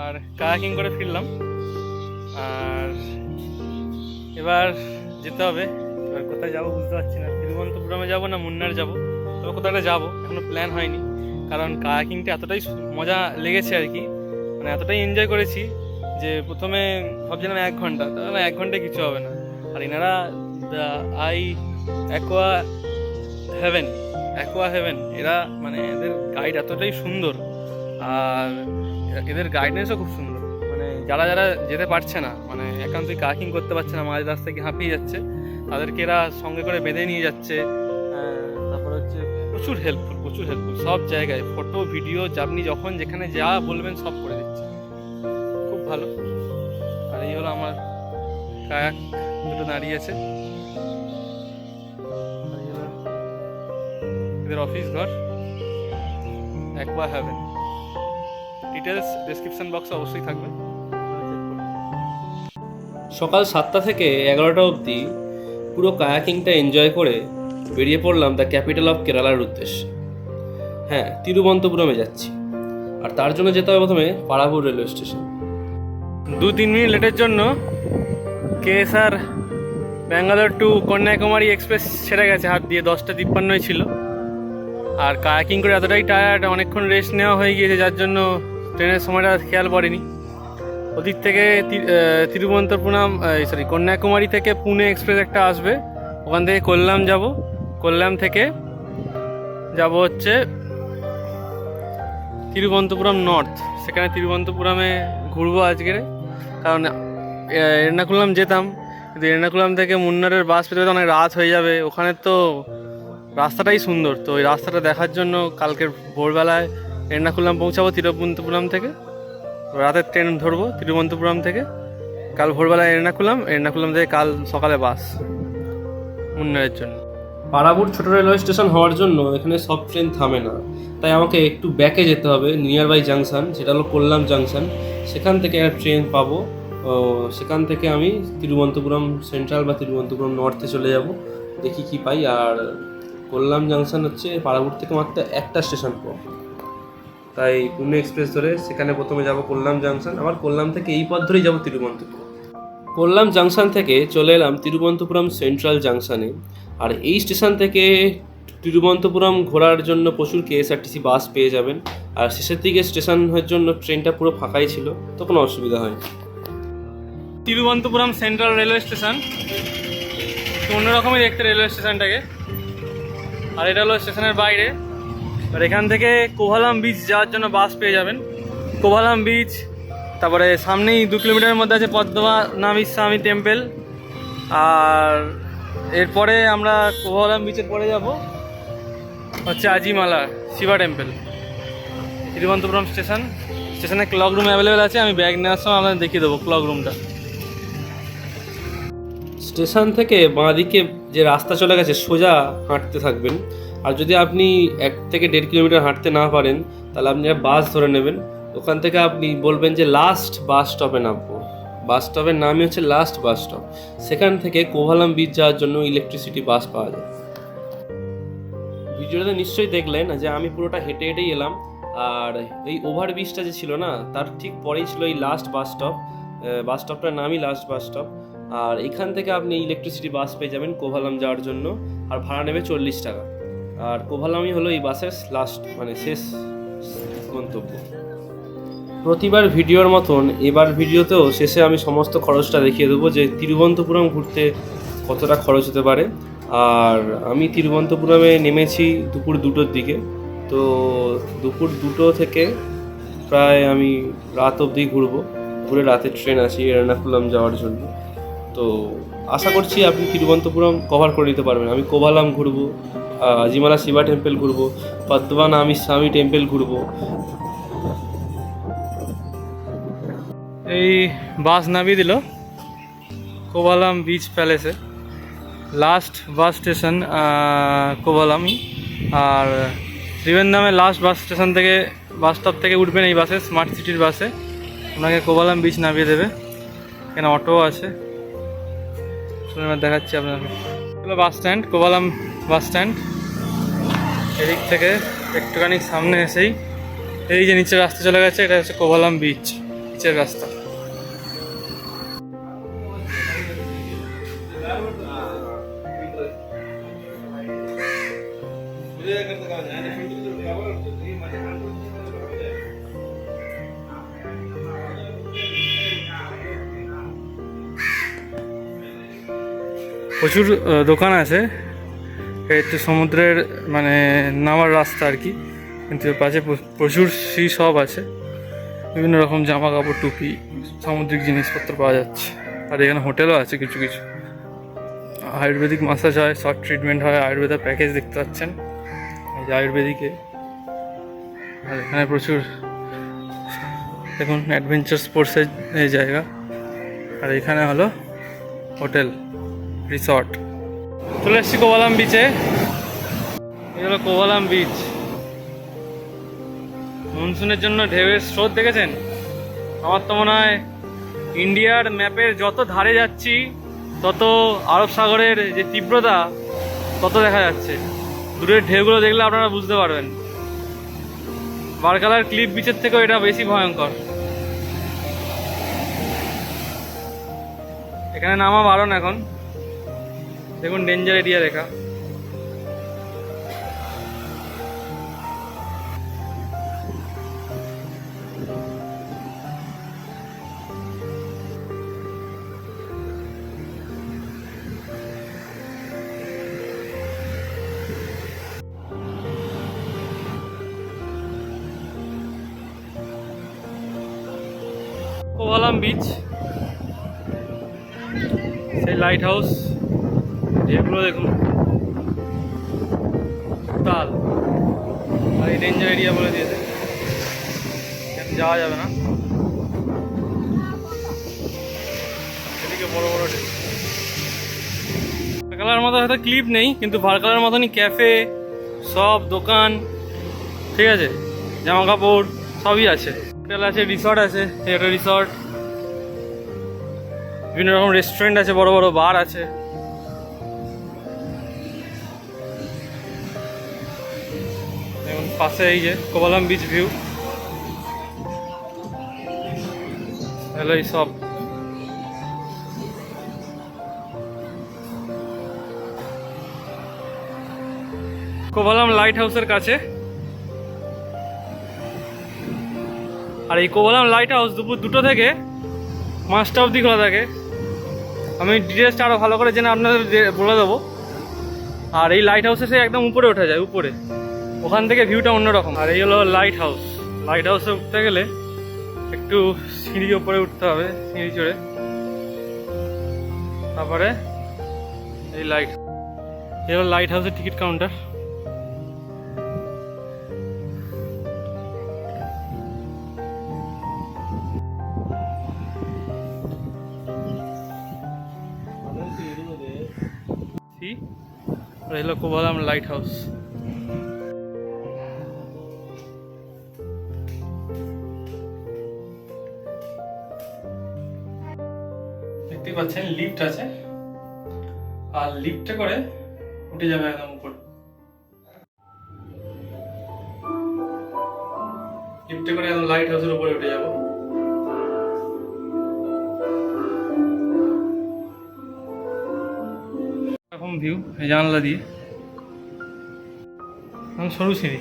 আর kayaking করে ফিরলাম। আর এবার যেতে হবে। এবার কোথায় যাবো বুঝতে পারছি না, তিরুবনন্তপুরমে যাবো না মুন্নার যাবো, তবে কোথাও একটা যাবো, এখনো প্ল্যান হয়নি। কারণ কায়াকিংটা এতটাই মজা লেগেছে আর কি, মানে এতটাই এনজয় করেছি যে প্রথমে ভাবছিলাম 1 ঘন্টা, তাহলে 1 ঘন্টায় কিছু হবে না। আর এনারা অ্যাকোয়া হেভেন এরা মানে এদের গাইড এতটাই সুন্দর, আর এদের গাইডেন্সও খুব সুন্দর। মানে যারা যারা যেতে পারছে না, মানে একান্তই কায়াকিং করতে পারছে না, মাঝ রাস্তায় গিয়ে হাঁপিয়ে যাচ্ছে, তাদেরকে এরা সঙ্গে করে বেঁধে নিয়ে যাচ্ছে। তারপর হচ্ছে প্রচুর হেল্পফুল সব জায়গায়, ফটো ভিডিও আপনি যখন যেখানে যা বলবেন সব করে দিচ্ছে, খুব ভালো। আর এই হলো আমার কায়াক দুটো দাঁড়িয়েছে, এদের অফিস ঘর অ্যাকোয়া হেভেন। ডিটেলস ডেসক্রিপশন বক্সে অবশ্যই থাকবে। সকাল 7টা থেকে 11টা অবধি পুরো কায়াকিংটা এনজয় করে বেরিয়ে পড়লাম দ্য ক্যাপিটাল অফ কেরালার উদ্দেশ্যে। হ্যাঁ, তিরুবনন্তপুরমে যাচ্ছি। আর তার জন্য যেতে হবে প্রথমে পারাপুর রেলওয়ে স্টেশন। 2-3 মিনিট লেটের জন্য KSR Bangalore to Kanyakumari express ছেড়ে গেছে হাত দিয়ে, 10:53 ছিল। আর কায়াকিং করে এতটাই টায়ার্ড, অনেকক্ষণ রেস্ট নেওয়া হয়ে গিয়েছে, যার জন্য ট্রেনের সময়টা খেয়াল পড়েনি। ওদিক থেকে কন্যাকুমারী থেকে পুনে এক্সপ্রেস একটা আসবে, ওখান থেকে কোল্লাম যাব। কোল্লাম থেকে যাব হচ্ছে তিরুবনন্তপুরম নর্থ, সেখানে তিরুবনন্তপুরমে ঘুরবো আজকে। কারণ এর্নাকুলাম যেতাম, কিন্তু এর্নাকুলাম থেকে মুন্নারের বাস পেতে পেতে অনেক রাত হয়ে যাবে। ওখানে তো রাস্তাটাই সুন্দর, তো ওই রাস্তাটা দেখার জন্য কালকের ভোরবেলায় এর্নাকুলাম পৌঁছাবো তিরুবনন্তপুরম থেকে। রাতের ট্রেন ধরবো তিরুবনন্তপুরম থেকে, কাল ভোরবেলায় এর্নাকুলাম থেকে কাল সকালে বাস মুন্নারের জন্য। পারাপুর ছোট রেলওয়ে স্টেশন হওয়ার জন্য এখানে সব ট্রেন থামে না, তাই আমাকে একটু ব্যাকে যেতে হবে নিয়ার বাই জাংশন, যেটা হলো কোল্লাম জাংশন। সেখান থেকে একটা ট্রেন পাবো, সেখান থেকে আমি তিরুবনন্তপুরম সেন্ট্রাল বা তিরুবনন্তপুরম নর্থে চলে যাব, দেখি কি পাই। আর কোল্লাম জাংশন হচ্ছে পারাপুর থেকে মাত্র একটা স্টেশন পর, তাই পুনে এক্সপ্রেস ধরে সেখানে প্রথমে যাব কোল্লাম জাংশন, আবার কোল্লাম থেকে এই পথ ধরেই যাবো তিরুবনন্তপুরম। কোল্লাম জাংশন থেকে চলে এলাম তিরুবনন্তপুরম সেন্ট্রাল জাংশনে। আর এই স্টেশন থেকে তিরুবনন্তপুরম ঘোরার জন্য প্রচুর কেএসআরটিসি বাস পেয়ে যাবেন। আর শেষের দিকে স্টেশন হওয়ার জন্য ট্রেনটা পুরো ফাঁকাই ছিল, তো কোনো অসুবিধা হয়নি। তিরুবনন্তপুরম সেন্ট্রাল রেলওয়ে স্টেশন, অন্যরকমই দেখতে রেলওয়ে স্টেশনটাকে। আর এটা হলো স্টেশনের বাইরে। আর এখান থেকে কোভালাম বিচ যাওয়ার জন্য বাস পেয়ে যাবেন। কোভালাম বিচ, তারপরে সামনেই 2 কিলোমিটারের মধ্যে আছে পদ্মনাভ স্বামী টেম্পল। আর এরপরে আমরা কোভালাম বিচের পরে যাব হচ্ছে আজিমালা শিবা টেম্পল। তিরুবনন্তপুরম স্টেশনে ক্লক রুম অ্যাভেলেবেল আছে, আমি ব্যাগ নেওয়ার সময় আপনাদের দেখিয়ে দেবো ক্লক রুমটা। স্টেশন থেকে বাঁদিকে যে রাস্তা চলে গেছে সোজা হাঁটতে থাকবেন। আর যদি আপনি 1 থেকে 1.5 কিলোমিটার হাঁটতে না পারেন, তাহলে আপনি বাস ধরে নেবেন। ওখান থেকে আপনি বলবেন যে লাস্ট বাস স্টপে নামবো, বাস স্টপের নামই হচ্ছে লাস্ট বাস স্টপ। সেখান থেকে কোভালাম বিচ যাওয়ার জন্য ইলেকট্রিসিটি বাস পাওয়া যায়। ভিডিওতে নিশ্চয়ই দেখলেন যে আমি পুরোটা হেঁটে হেঁটেই এলাম। আর এই ওভারব্রিজটা যে ছিল না, তার ঠিক পরেই ছিল এই লাস্ট বাস স্টপ। বাস স্টপটার নামই লাস্ট বাস স্টপ। আর এখান থেকে আপনি ইলেকট্রিসিটি বাস পেয়ে যাবেন কোভালাম যাওয়ার জন্য, আর ভাড়া নেবে 40 টাকা। আর কোভালামই হলো এই বাসের শেষ গন্তব্য। প্রতিবার ভিডিওর মতন এবার ভিডিওতেও শেষে আমি সমস্ত খরচটা দেখিয়ে দেবো, যে তিরুবনন্তপুরম ঘুরতে কতটা খরচ হতে পারে। আর আমি তিরুবনন্তপুরমে নেমেছি দুপুর 2টোর দিকে, তো দুপুর 2টো থেকে প্রায় আমি রাত অবধি ঘুরে রাতের ট্রেন আছে এর্নাকুলাম যাওয়ার জন্য। তো আশা করছি আপনি তিরুবনন্তপুরম কভার করে নিতে পারবেন। আমি কোভালাম ঘুরবো, আজিমালা শিবা টেম্পল ঘুরবো, পদ্মনাভ স্বামী টেম্পল ঘুরবো। এই বাস নামিয়ে দিল কোভালাম বিচ প্যালেসে, লাস্ট বাস স্টেশন কোভালামই। আর ত্রিবেন্দ্রমের লাস্ট বাস স্টেশন থেকে বাস স্টপ থেকে উঠবেন এই বাসে, স্মার্ট সিটির বাসে, আপনাকে কোভালাম বিচ নামিয়ে দেবে। এখানে অটো আছে, দেখাচ্ছি আপনাকে। হলো bus stand, Kovalam bus stand. এদিক থেকে একটুখানি সামনে এসেই এই যে নিচে রাস্তা চলে গেছে, এটা হচ্ছে কোভালাম বিচ। বিচের রাস্তা। প্রচুর দোকান আছে, একটু সমুদ্রের মানে নামার রাস্তা আর কি, কিন্তু এর পাশে প্রচুর সি শপ আছে, বিভিন্ন রকম জামা কাপড়, টুপি, সামুদ্রিক জিনিসপত্র পাওয়া যাচ্ছে। আর এখানে হোটেলও আছে কিছু কিছু, আয়ুর্বেদিক মাসাজ হয়, শর্ট ট্রিটমেন্ট হয়, আয়ুর্বেদা প্যাকেজ দেখতে পাচ্ছেন এই যে আয়ুর্বেদিকে। আর এখানে প্রচুর দেখুন অ্যাডভেঞ্চার স্পোর্টসের এই জায়গা। আর এখানে হলো হোটেল রিসর্ট। চলে এসেছি কোভালাম বিচে। এই হলো কোভালাম বিচ। মনসুনের জন্য ঢেউয়ের স্রোত দেখেছেন? আমার তো মনে হয় ইন্ডিয়ার ম্যাপের যত ধারে যাচ্ছি তত আরব সাগরের যে তীব্রতা তত দেখা যাচ্ছে। দূরের ঢেউগুলো দেখলে আপনারা বুঝতে পারবেন। বারকালার ক্লিফ বিচের থেকেও এটা বেশি ভয়ঙ্কর। এখানে নামা বারণ এখন, দেখুন ডেঞ্জার এরিয়া লেখা। কোভালাম বিচ, সেই লাইট হাউস, যেগুলো দেখুন তাল। আর এই ডেঞ্জার এরিয়া বলে দিয়েছে, যাওয়া যাবে না। এদিকে বড় বড় ভারকালার মতো হয়তো ক্লিপ নেই, কিন্তু ভারকালার মতনই ক্যাফে, সব দোকান, ঠিক আছে, জামা কাপড় সবই আছে। হোটেল আছে, রিসর্ট আছে, একটা রিসর্ট, বিভিন্ন রকম রেস্টুরেন্ট আছে, বড় বড় বার আছে। যেমন পাশে এই যে কোভালাম বিচ ভিউ, হ্যালো এই সব। কোভালাম লাইট হাউসের কাছে। আর এই কোভালাম লাইট হাউস দুপুর 2টো থেকে 5টা অবধি খোলা থাকে। আমি ডিটেলসটা আরও ভালো করে জেনে আপনাদের বলে দেবো। আর এই লাইট হাউসে সে একদম উপরে ওঠা যায়, উপরে, ওখান থেকে ভিউটা অন্যরকম। আর এই হলো লাইট হাউস। লাইট হাউসে উঠতে গেলে একটু সিঁড়ি ওপরে উঠতে হবে, সিঁড়ি চড়ে, তারপরে এই লাইট। এই হলো লাইট হাউসের টিকিট কাউন্টার। আর হলো কোভালাম লাইট হাউস। দেখতে পাচ্ছেন লিফট আছে, আর লিফটে করে উঠে যাবে একদম উপর। লিফটে করে একদম লাইট হাউসের উপরে উঠে যাবো। এরকম ভিউ এই জানলা দিয়ে, সরু সিঁড়ি,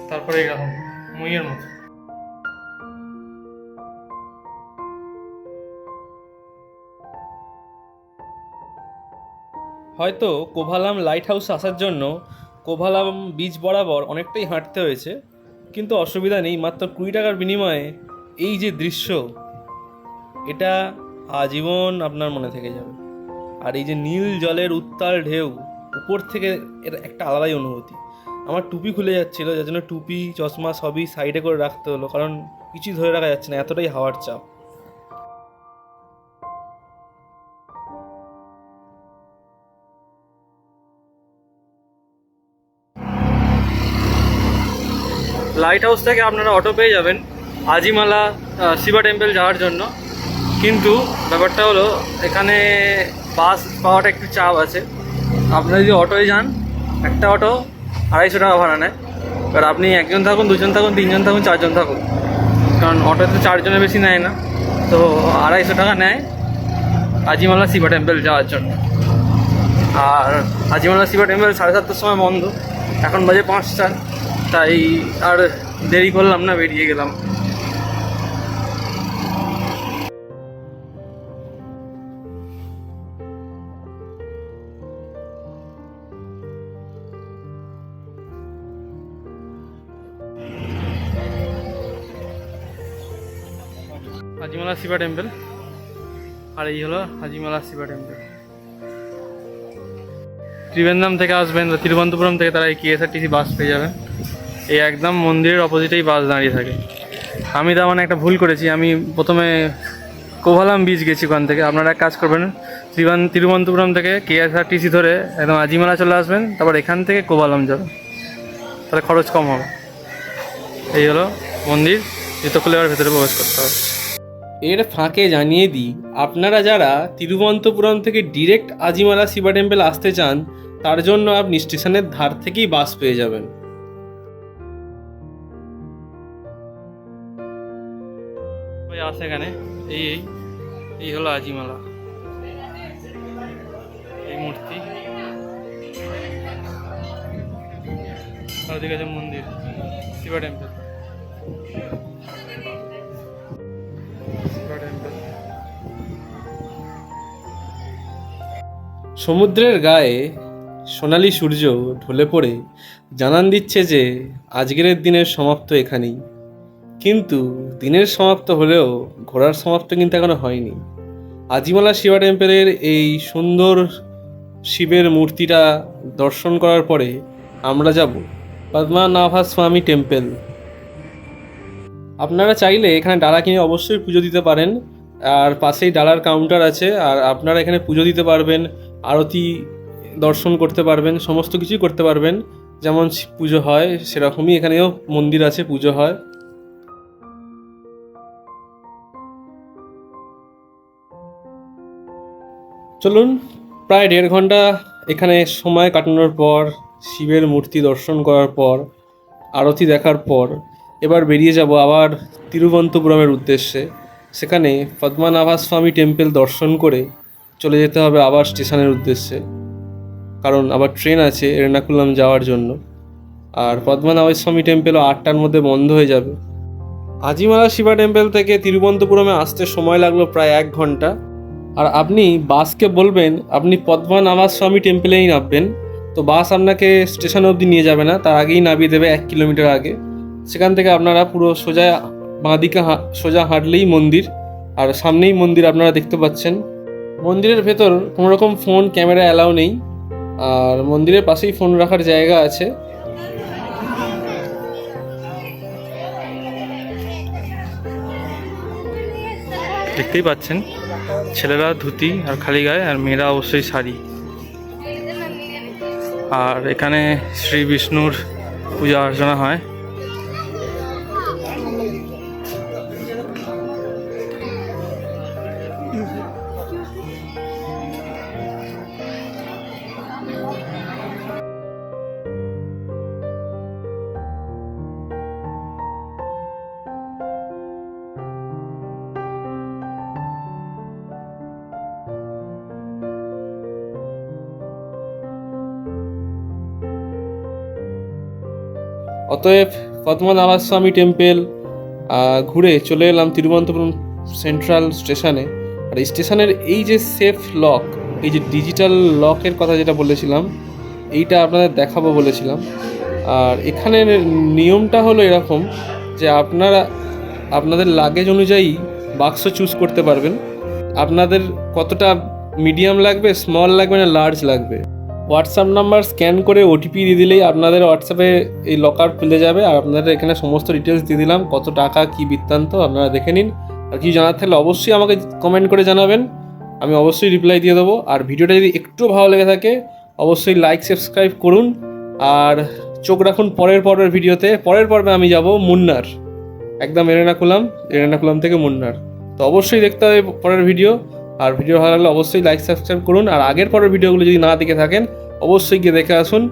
তারপরে এরকম মুইয়ের মতো। হয়তো কোভালাম লাইট হাউস আসার জন্য কোভালাম বিচ বরাবর অনেকটাই হাঁটতে হয়েছে, কিন্তু অসুবিধা নেই। মাত্র 20 টাকার বিনিময়ে এই যে দৃশ্য, এটা আজীবন আপনার মনে থেকে যাবে। আর এই যে নীল জলের উত্তাল ঢেউ উপর থেকে, এর একটা আলাদাই অনুভূতি। আমার টুপি খুলে যাচ্ছিলো, যার জন্য টুপি চশমা সবই সাইডে করে রাখতে হলো, কারণ কিছুই ধরে রাখা যাচ্ছে না, এতটাই হাওয়ার চাপ। লাইট হাউস থেকে আপনারা অটো পেয়ে যাবেন আজিমালা শিবা টেম্পল যাওয়ার জন্য। কিন্তু ব্যাপারটা হলো এখানে বাস পাওয়াটা একটু চাপ আছে। আপনারা যদি অটোয় যান, একটা অটো 250 টাকা ভাড়া নেয়, এবার আপনি একজন থাকুন, দুজন থাকুন, তিনজন থাকুন, চারজন থাকুন, কারণ অটোতে চারজনের বেশি নেয় না, তো 250 টাকা নেয় আজিমালা শিবা টেম্পল যাওয়ার জন্য। আর আজিমালা শিবা টেম্পল 7:30টার সময় বন্ধ, এখন বাজে 5টা, তাই আর দেরি করলাম না, বেরিয়ে গেলাম। হাজিমালা শিবা টেম্পল, আর এই হলো হাজিমালা শিবা টেম্পল। ত্রিবেন্দ্রম থেকে আসবেন বা তিরুবনন্তপুরম থেকে তারা এই কেএসআরটিসি বাস পেয়ে যাবেন। এই একদম মন্দিরের অপোজিটেই বাস দাঁড়িয়ে থাকে। আমি তার মানে একটা ভুল করেছি, আমি প্রথমে কোভালাম বিচ গেছি ওখান থেকে। আপনারা এক কাজ করবেন, তিরুবনন্তপুরম থেকে কেএসআরটিসি ধরে একদম আজিমালা চলে আসবেন, তারপর এখান থেকে কোভালাম যাবেন, তাহলে খরচ কম হবে। এই হলো মন্দির, জুতো খুলে আবার ভেতরে প্রবেশ করতে হবে। এর ফাঁকে জানিয়ে দিই, আপনারা যারা তিরুবনন্তপুরম থেকে ডিরেক্ট আজিমালা শিবা টেম্পল আসতে চান, তার জন্য আপনি স্টেশনের ধার থেকেই বাস পেয়ে যাবেন। আসে এখানে এই এই হলো আজিমালা, এই মূর্তি, আর ওদিকে আছে মন্দির শিবা টেম্পল। সমুদ্রের গায়ে সোনালি সূর্য ঢলে পড়ে জানান দিচ্ছে যে আজকের দিনের সমাপ্ত এখানেই। কিন্তু দিনের সমাপ্ত হলেও ঘোরার সমাপ্ত কিন্তু এখনো হয়নি। আজিমালা শিবা টেম্পলের এই সুন্দর শিবের মূর্তিটা দর্শন করার পরে আমরা যাব পদ্মনাভা স্বামী টেম্পল। আপনারা চাইলে এখানে ডালা কিনে অবশ্যই পুজো দিতে পারেন, আর পাশেই ডালার কাউন্টার আছে, আর আপনারা এখানে পুজো দিতে পারবেন, আরতি দর্শন করতে পারবেন, সমস্ত কিছুই করতে পারবেন। যেমন পুজো হয় সেরকমই এখানেও মন্দির আছে, পুজো হয়। চলুন, প্রায় 1.5 ঘন্টা এখানে সময় কাটানোর পর, শিবের মূর্তি দর্শন করার পর, আরতি দেখার পর এবার বেরিয়ে যাব আবার তিরুবনন্তপুরমের উদ্দেশ্যে। সেখানে পদ্মনাভা স্বামী টেম্পল দর্শন করে চলে যেতে হবে আবার স্টেশনের উদ্দেশ্যে, কারণ আবার ট্রেন আছে এর্নাকুলাম যাওয়ার জন্য। আর পদ্মনাভা স্বামী টেম্পলও 8টার মধ্যে বন্ধ হয়ে যাবে। আজিমালা শিবা টেম্পল থেকে তিরুবনন্তপুরমে আসতে সময় লাগলো প্রায় 1 ঘন্টা। আর আপনি বাসকে বলবেন আপনি পদ্মনাভা স্বামী টেম্পলেই নামবেন, তো বাস আপনাকে স্টেশন অবধি নিয়ে যাবে না, তার আগেই নামিয়ে দেবে 1 কিলোমিটার আগে। সেখান থেকে আপনারা পুরো সোজা বাঁদিকে সোজা হাঁটলেই মন্দির, আর সামনেই মন্দির আপনারা দেখতে পাচ্ছেন। মন্দিরের ভেতর কোনো রকম ফোন ক্যামেরা অ্যালাউ নেই, আর মন্দিরের পাশেই ফোন রাখার জায়গা আছে। দেখতেই পাচ্ছেন, ছেলেরা ধুতি আর খালি গায়ে, আর মেয়েরা অবশ্যই শাড়ি। আর এখানে শ্রী বিষ্ণুর পূজা অর্চনা হয়। অতএব পদ্মনাভা স্বামী টেম্পল ঘুরে চলে এলাম তিরুবনন্তপুরম সেন্ট্রাল স্টেশনে। আর এই স্টেশনের এই যে সেফ লক, এই যে ডিজিটাল লকের কথা যেটা বলেছিলাম, এইটা আপনাদের দেখাবো বলেছিলাম। আর এখানের নিয়মটা হলো এরকম যে আপনারা আপনাদের লাগেজ অনুযায়ী বাক্স চুজ করতে পারবেন। আপনাদের কতটা মিডিয়াম লাগবে, স্মল লাগবে না লার্জ লাগবে, হোয়াটসঅ্যাপ নাম্বার স্ক্যান করে ওটিপি দিয়ে দিলেই আপনাদের হোয়াটসঅ্যাপে এই লকার খুলে যাবে। আর আপনাদের এখানে সমস্ত ডিটেলস দিয়ে দিলাম, কত টাকা কী বৃত্তান্ত আপনারা দেখে নিন। আর কিছু জানার থাকলে অবশ্যই আমাকে কমেন্ট করে জানাবেন, আমি অবশ্যই রিপ্লাই দিয়ে দেবো। আর ভিডিওটা যদি একটু ভালো লেগে থাকে অবশ্যই লাইক সাবস্ক্রাইব করুন, আর চোখ রাখুন পরের ভিডিওতে। পরের পর্বে আমি যাব মুন্নার, একদম এরেনাকুলাম থেকে মুন্নার। তো অবশ্যই দেখতে হবে পরের ভিডিও। আর ভিডিও ভালো লাগলে অবশ্যই লাইক সাবস্ক্রাইব করুন। আর আগের পরের ভিডিওগুলো যদি না দেখে থাকেন অবশ্যই গিয়ে দেখে আসুন।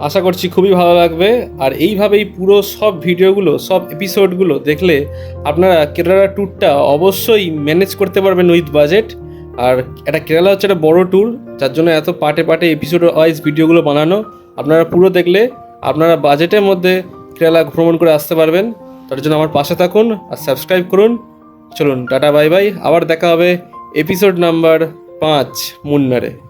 আশা করছি খুবই ভালো লাগবে। আর এইভাবেই পুরো সব ভিডিওগুলো, সব এপিসোডগুলো দেখলে আপনারা কেরালা ট্যুরটা অবশ্যই ম্যানেজ করতে পারবেন উইথ বাজেট। আর এটা কেরালা হচ্ছে একটা বড় ট্যুর, যার জন্য এত পার্টে পার্টে এপিসোড ওয়াইজ ভিডিওগুলো বানানো। আপনারা পুরো দেখলে আপনারা বাজেটের মধ্যে কেরালা ভ্রমণ করে আসতে পারবেন। তার জন্য আমার পাশে থাকুন আর সাবস্ক্রাইব করুন। চলুন টাটা বাই বাই, আবার দেখা হবে এপিসোড নাম্বার 5 মুন্নারে।